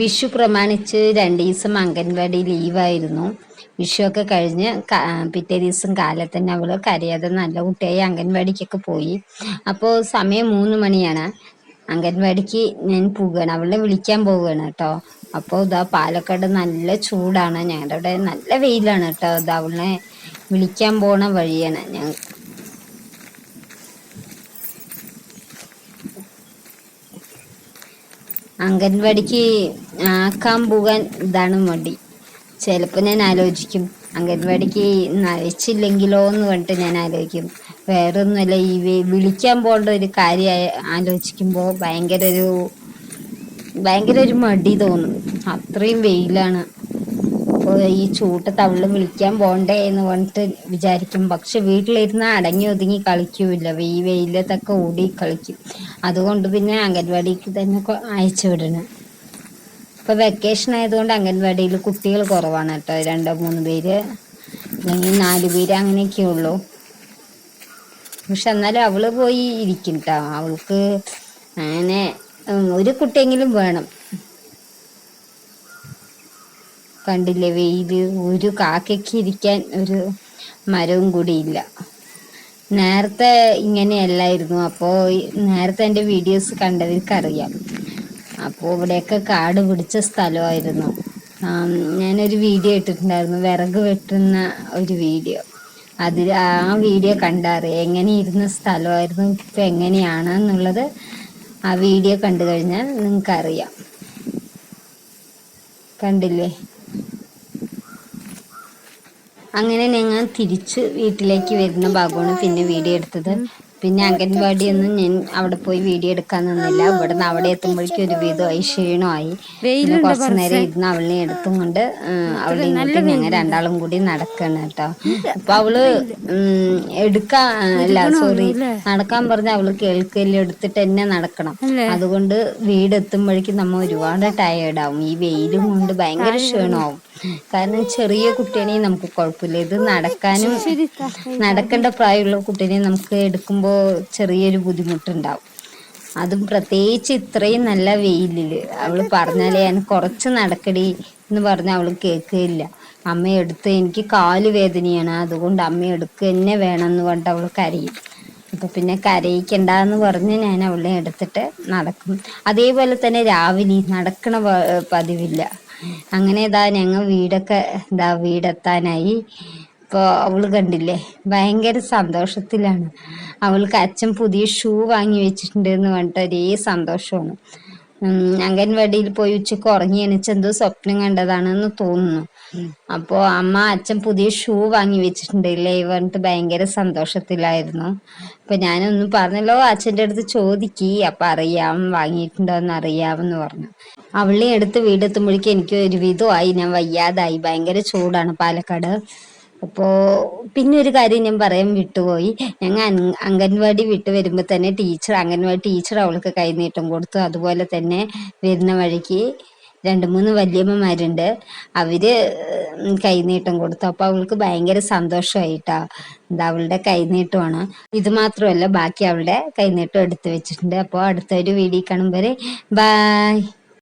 വിഷു പ്രമാണിച്ച് 2 ദിവസം അംഗൻവാടി ലീവായിരുന്നു. വിഷു ഒക്കെ കഴിഞ്ഞ് പിറ്റേ ദിവസം കാലത്ത് തന്നെ അവള് കരയാതെ നല്ല കുട്ടിയായി അംഗൻവാടിക്കൊക്കെ പോയി. അപ്പോൾ സമയം 3 മണിയാണ്. അംഗൻവാടിക്ക് ഞാൻ പോവുകയാണ്, അവളെ വിളിക്കാൻ പോവുകയാണ് കേട്ടോ. അപ്പോൾ ഇതാ പാലക്കാട് നല്ല ചൂടാണ്, ഞങ്ങളുടെ അവിടെ നല്ല വെയിലാണ് കേട്ടോ. ഇതാ അവളെ വിളിക്കാൻ പോണ വഴിയാണ് ഞാൻ. അംഗൻവാടിക്ക് ആക്കാൻ പോകാൻ ഇതാണ് മടി. ചിലപ്പോൾ ഞാൻ ആലോചിക്കും അംഗൻവാടിക്ക് നയിച്ചില്ലെങ്കിലോ എന്ന് പറഞ്ഞിട്ട് ഞാൻ ആലോചിക്കും. വേറൊന്നുമല്ല, ഈ വിളിക്കാൻ പോകേണ്ട ഒരു കാര്യം ആലോചിക്കുമ്പോൾ ഭയങ്കര ഒരു മടി തോന്നും. അത്രയും വെയിലാണ്. അപ്പോൾ ഈ ചൂട്ടത്ത് അവള് വിളിക്കാൻ പോകണ്ടേ എന്ന് പറഞ്ഞിട്ട് വിചാരിക്കും. പക്ഷെ വീട്ടിലിരുന്ന് അടങ്ങി ഒതുങ്ങി കളിക്കൂല, ഈ വെയിലത്തൊക്കെ ഓടി കളിക്കും. അതുകൊണ്ട് പിന്നെ അംഗൻവാടിക്ക് തന്നെ അയച്ചു വിടണം. ഇപ്പൊ വെക്കേഷൻ ആയതുകൊണ്ട് അംഗൻവാടിയിൽ കുട്ടികൾ കുറവാണ് കേട്ടോ. 2-3 പേര് അല്ലെങ്കിൽ 4 പേര് അങ്ങനെയൊക്കെ ഉള്ളൂ. പക്ഷെ എന്നാലും അവള് പോയി ഇരിക്കും കേട്ടോ. അവൾക്ക് അങ്ങനെ ഒരു കുട്ടിയെങ്കിലും വേണം. കണ്ടില്ലേ വെയില്, ഒരു കാക്കയ്ക്ക് ഇരിക്കാൻ ഒരു മരവും കൂടി ഇല്ല. നേരത്തെ ഇങ്ങനെയല്ലായിരുന്നു. അപ്പോൾ നേരത്തെ എൻ്റെ വീഡിയോസ് കണ്ടവർക്കറിയാം. അപ്പോൾ ഇവിടെയൊക്കെ കാട് പിടിച്ച സ്ഥലമായിരുന്നു. ഞാനൊരു വീഡിയോ ഇട്ടിട്ടുണ്ടായിരുന്നു, വിറക് വെട്ടുന്ന ഒരു വീഡിയോ. അതിൽ ആ വീഡിയോ കണ്ടറിയാം എങ്ങനെ ഇരുന്ന സ്ഥലമായിരുന്നു, ഇപ്പം എങ്ങനെയാണ് എന്നുള്ളത്. ആ വീഡിയോ കണ്ടു കഴിഞ്ഞാൽ നിങ്ങൾക്കറിയാം. കണ്ടില്ലേ? അങ്ങനെ ഞങ്ങൾ തിരിച്ച് വീട്ടിലേക്ക് വരുന്ന ഭാഗമാണ് പിന്നെ വീഡിയോ എടുത്തത്. പിന്നെ അംഗൻവാടിയൊന്നും ഞാൻ അവിടെ പോയി വീഡിയോ എടുക്കാൻ നിന്നില്ല. ഇവിടുന്ന് അവിടെ എത്തുമ്പോഴേക്കും ഒരു വിധമായി ക്ഷീണമായി. പിന്നെ കുറച്ചു നേരം ഇരുന്ന് അവളിനെ എടുത്തും കൊണ്ട് അവളെയും കൂട്ടി ഞങ്ങൾ രണ്ടാളും കൂടി നടക്കാണ് കേട്ടോ. അപ്പൊ അവള് നടക്കാൻ പറഞ്ഞ അവള് കേൾക്കില്ല, എടുത്തിട്ട് തന്നെ നടക്കണം. അതുകൊണ്ട് വീടെത്തുമ്പോഴേക്കും നമ്മ ഒരുപാട് ടയേർഡാവും. ഈ വെയിലും കൊണ്ട് ഭയങ്കര ക്ഷീണമാവും. കാരണം ചെറിയ കുട്ടീനെ നമുക്ക് കുഴപ്പമില്ല, ഇത് നടക്കേണ്ട പ്രായമുള്ള കുട്ടീനെ നമുക്ക് എടുക്കുമ്പോൾ ചെറിയൊരു ബുദ്ധിമുട്ടുണ്ടാവും. അതും പ്രത്യേകിച്ച് ഇത്രയും നല്ല വെയിലില്. അവള് പറഞ്ഞാലേ ഞാൻ കുറച്ച് നടക്കടി എന്ന് പറഞ്ഞാൽ അവള് കേൾക്കുകയില്ല. അമ്മ എടുത്ത്, എനിക്ക് കാല് വേദനയാണ്, അതുകൊണ്ട് അമ്മ എടുക്കുക തന്നെ വേണം എന്ന് പറഞ്ഞിട്ട് അവള് കരയും. അപ്പൊ പിന്നെ കരയിക്കണ്ടെന്ന് പറഞ്ഞ് ഞാൻ അവളെ എടുത്തിട്ട് നടക്കും. അതേപോലെ തന്നെ രാവിലെ നടക്കണ പതിവില്ല. അങ്ങനെ ഞങ്ങൾ വീടെത്താനായി. ഇപ്പോൾ അവള് കണ്ടില്ലേ ഭയങ്കര സന്തോഷത്തിലാണ്. അവൾക്ക് അച്ഛൻ പുതിയ ഷൂ വാങ്ങി വെച്ചിട്ടുണ്ട് എന്ന് പറഞ്ഞിട്ട് ഒരേ സന്തോഷമാണ്. അംഗൻവാടിയിൽ പോയി ഉച്ചക്ക് ഉറങ്ങി എണീച്ച് എന്തോ സ്വപ്നം കണ്ടതാണെന്ന് തോന്നുന്നു. അപ്പോൾ അച്ഛൻ പുതിയ ഷൂ വാങ്ങി വെച്ചിട്ടുണ്ടല്ലേ പറഞ്ഞിട്ട് ഭയങ്കര സന്തോഷത്തിലായിരുന്നു. അപ്പൊ ഞാനൊന്നും പറഞ്ഞല്ലോ, അച്ഛൻ്റെ അടുത്ത് ചോദിക്കി, അപ്പൊ അറിയാം വാങ്ങിയിട്ടുണ്ടോ എന്ന് അറിയാമെന്ന് പറഞ്ഞു. അവളെ എടുത്ത് വീടെത്തുമ്പോഴേക്കും എനിക്ക് ഒരു വിധമായി, ഞാൻ വയ്യാതായി. ഭയങ്കര ചൂടാണ് പാലക്കാട്. അപ്പോൾ പിന്നെ ഒരു കാര്യം ഞാൻ പറയാൻ വിട്ടുപോയി. ഞങ്ങൾ അംഗൻവാടി വിട്ട് വരുമ്പോൾ തന്നെ അംഗൻവാടി ടീച്ചർ അവൾക്ക് കൈനീട്ടം കൊടുത്തു. അതുപോലെ തന്നെ വരുന്ന വഴിക്ക് 2-3 വല്യമ്മമാരുണ്ട്, അവര് കൈനീട്ടം കൊടുത്തു. അപ്പൊ അവൾക്ക് ഭയങ്കര സന്തോഷമായിട്ടാ. അവളുടെ കൈനീട്ടമാണ്. ഇത് മാത്രമല്ല, ബാക്കി അവളുടെ കൈനീട്ടം എടുത്തു വെച്ചിട്ടുണ്ട്. അപ്പോൾ അടുത്തൊരു വീഡിയോ കാണുമ്പോൾ ബൈ.